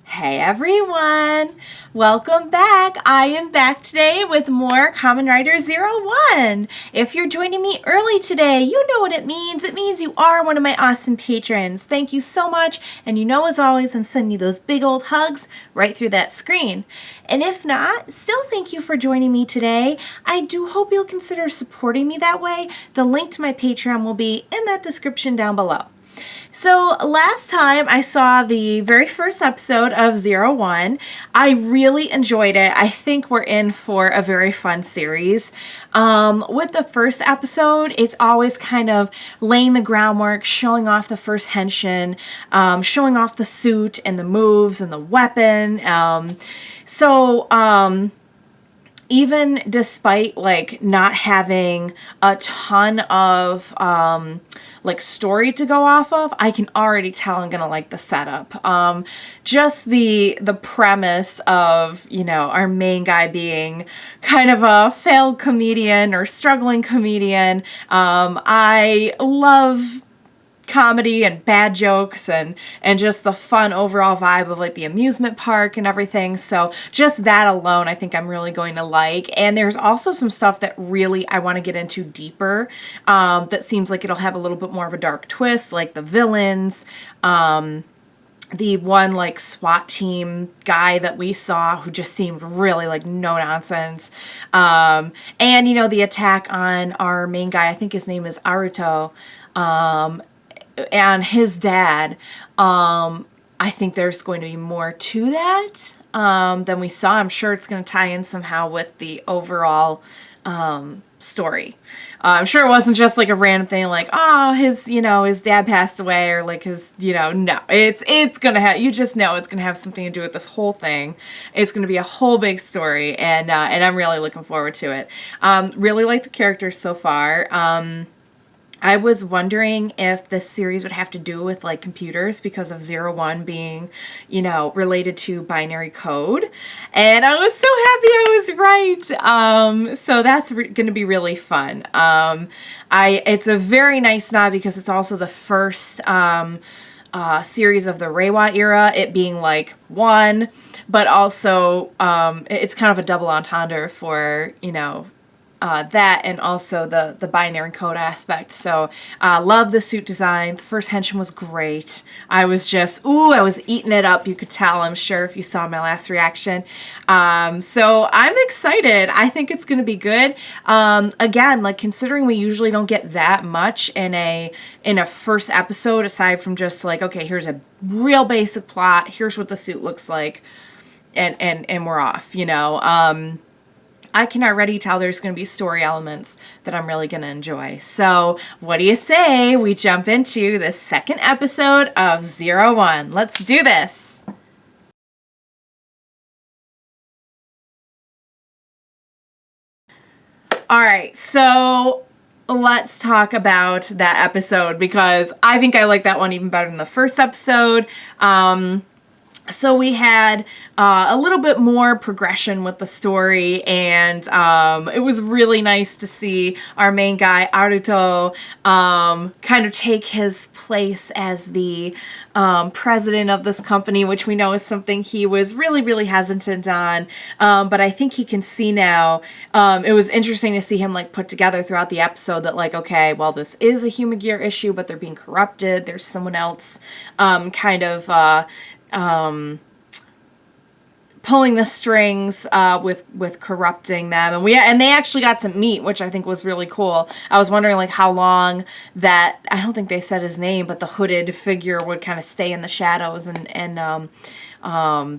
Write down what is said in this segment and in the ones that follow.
Hey everyone! Welcome back! I am back today with more Kamen Rider Zero One. If you're joining me early today, you know what it means. It means you are one of my awesome patrons. Thank you so much, and you know as always I'm sending you those big old hugs right through that screen. And if not, still thank you for joining me today. I do hope you'll consider supporting me that way. The link to my Patreon will be in that description down below. So last time I saw the very first episode of Zero One. I really enjoyed it. I think we're in for a very fun series. With the first episode, it's always kind of laying the groundwork, showing off the first henshin, showing off the suit and the moves and the weapon. Even despite like not having a ton of like story to go off of, I can already tell I'm gonna like the setup. Just the premise of, you know, our main guy being kind of a failed comedian or struggling comedian. I love comedy and bad jokes and just the fun overall vibe of like the amusement park and everything. So just that alone I think I'm really going to like. And there's also some stuff that really I want to get into deeper, that seems like it'll have a little bit more of a dark twist, like the villains, the one like SWAT team guy that we saw who just seemed really like no nonsense, and you know, the attack on our main guy, I think his name is Aruto, and his dad. I think there's going to be more to that than we saw. I'm sure it's going to tie in somehow with the overall story. I'm sure it wasn't just like a random thing like, oh, his dad passed away, or like his, no, it's gonna have, you just know it's gonna have something to do with this whole thing. It's gonna be a whole big story, and I'm really looking forward to it. Really like the characters so far. I was wondering if this series would have to do with like computers because of Zero One being, related to binary code. And I was so happy I was right. So that's going to be really fun. It's a very nice nod because it's also the first series of the Reiwa era, it being like one, but also it's kind of a double entendre for, that and also the binary code aspect. So love the suit design. The first henshin was great. I was just, I was eating it up. You could tell, I'm sure, if you saw my last reaction. So I'm excited. I think it's going to be good. Again, like considering we usually don't get that much in a first episode, aside from just like, okay, here's a real basic plot. Here's what the suit looks like. And we're off, I can already tell there's going to be story elements that I'm really going to enjoy. So what do you say we jump into the second episode of Zero One? Let's do this. All right, so let's talk about that episode because I think I like that one even better than the first episode. So we had a little bit more progression with the story, and it was really nice to see our main guy, Aruto, kind of take his place as the president of this company, which we know is something he was really, really hesitant on. But I think he can see now. It was interesting to see him like put together throughout the episode that like, okay, well, this is a human gear issue, but they're being corrupted. There's someone else pulling the strings with corrupting them, and they actually got to meet, which I think was really cool. I was wondering like how long that, I don't think they said his name, but the hooded figure would kind of stay in the shadows, and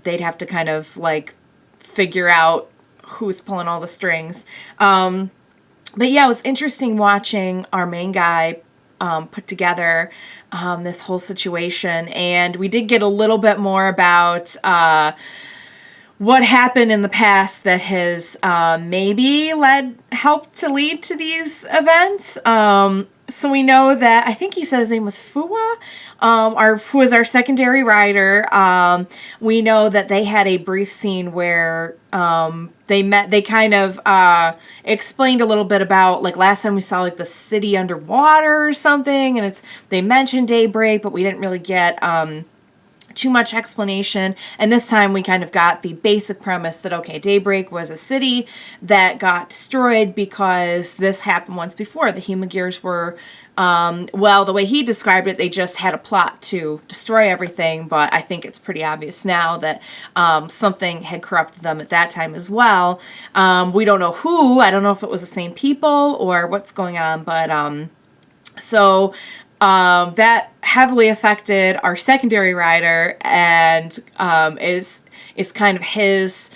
they'd have to kind of like figure out who's pulling all the strings. But yeah, it was interesting watching our main guy put together this whole situation, and we did get a little bit more about what happened in the past that has maybe helped to lead to these events. So we know that, I think he said his name was Fuwa, who was our secondary rider. We know that they had a brief scene where they kind of explained a little bit about, like last time we saw like the city underwater or something, and they mentioned Daybreak, but we didn't really get too much explanation. And this time we kind of got the basic premise that, okay, Daybreak was a city that got destroyed because this happened once before. The Humagears were, well, the way he described it, they just had a plot to destroy everything. But I think it's pretty obvious now that something had corrupted them at that time as well. We don't know who. I don't know if it was the same people or what's going on. But that heavily affected our secondary rider, and is kind of his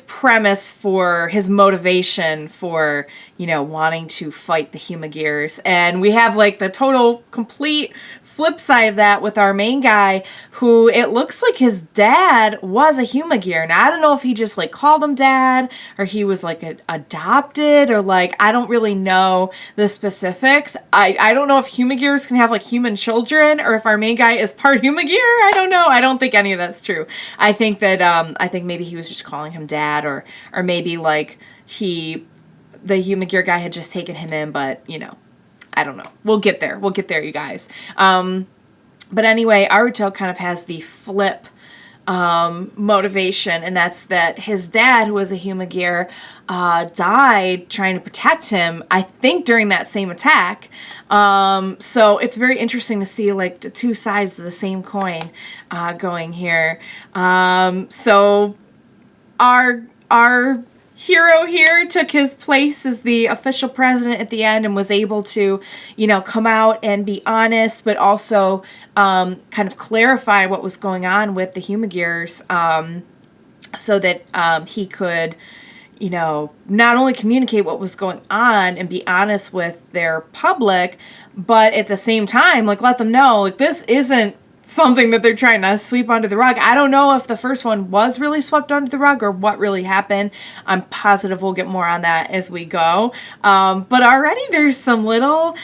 premise for his motivation for, you know, wanting to fight the Humagears. And we have like the total complete flip side of that with our main guy, who it looks like his dad was a Humagear. Now I don't know if he just like called him dad, or he was like adopted, or like, I don't really know the specifics. I don't know if Humagears can have like human children, or if our main guy is part Humagear. I don't know. I don't think any of that's true. I think that I think maybe he was just calling him dad, or maybe like the Humagear guy had just taken him in, but you know, I don't know. We'll get there. We'll get there, you guys. But anyway, Aruto kind of has the flip motivation, and that's that his dad, who was a Humagear, died trying to protect him, I think during that same attack. So it's very interesting to see like the two sides of the same coin going here. So our hero here took his place as the official president at the end, and was able to, you know, come out and be honest, but also kind of clarify what was going on with the Humagears, so that he could, you know, not only communicate what was going on and be honest with their public, but at the same time, like, let them know, like, this isn't something that they're trying to sweep under the rug. I don't know if the first one was really swept under the rug or what really happened. I'm positive we'll get more on that as we go. But already there's some little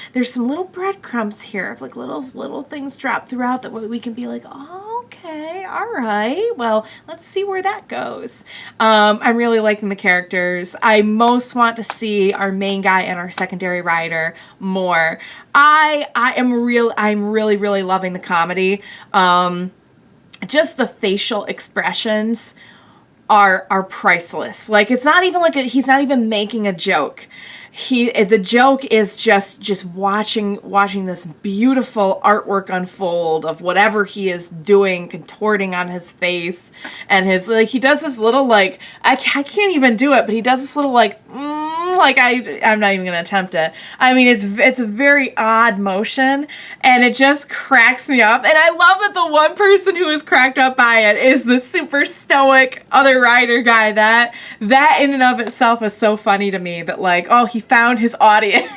breadcrumbs here of like little things dropped throughout that we can be like, oh, okay, all right. Well, let's see where that goes. I'm really liking the characters. I most want to see our main guy and our secondary rider more. I'm really loving the comedy. Just the facial expressions are priceless. Like, it's not even like he's not even making a joke. The joke is just watching this beautiful artwork unfold of whatever he is doing, contorting on his face, and his, like, he does this little, like, I can't even do it, but he does this little, like, I'm not even gonna attempt it. I mean, it's a very odd motion, and it just cracks me up. And I love that the one person who is cracked up by it is the super stoic other rider guy. That in and of itself is so funny to me, that like, oh, he found his audience.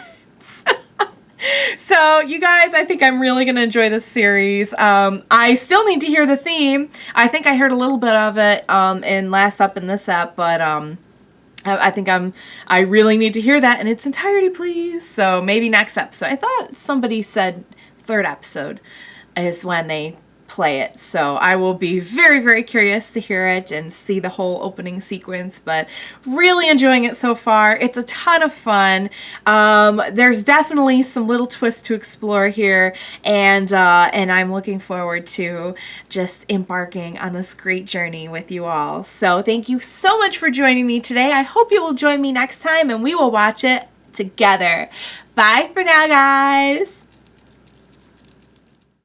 So, you guys, I think I'm really going to enjoy this series. I still need to hear the theme. I think I heard a little bit of it in last up in this up, but I think I really need to hear that in its entirety, please. So maybe next episode. I thought somebody said third episode is when they play it. So I will be very, very curious to hear it and see the whole opening sequence, but really enjoying it so far. It's a ton of fun. There's definitely some little twists to explore here, and I'm looking forward to just embarking on this great journey with you all. So thank you so much for joining me today. I hope you will join me next time and we will watch it together. Bye for now, guys.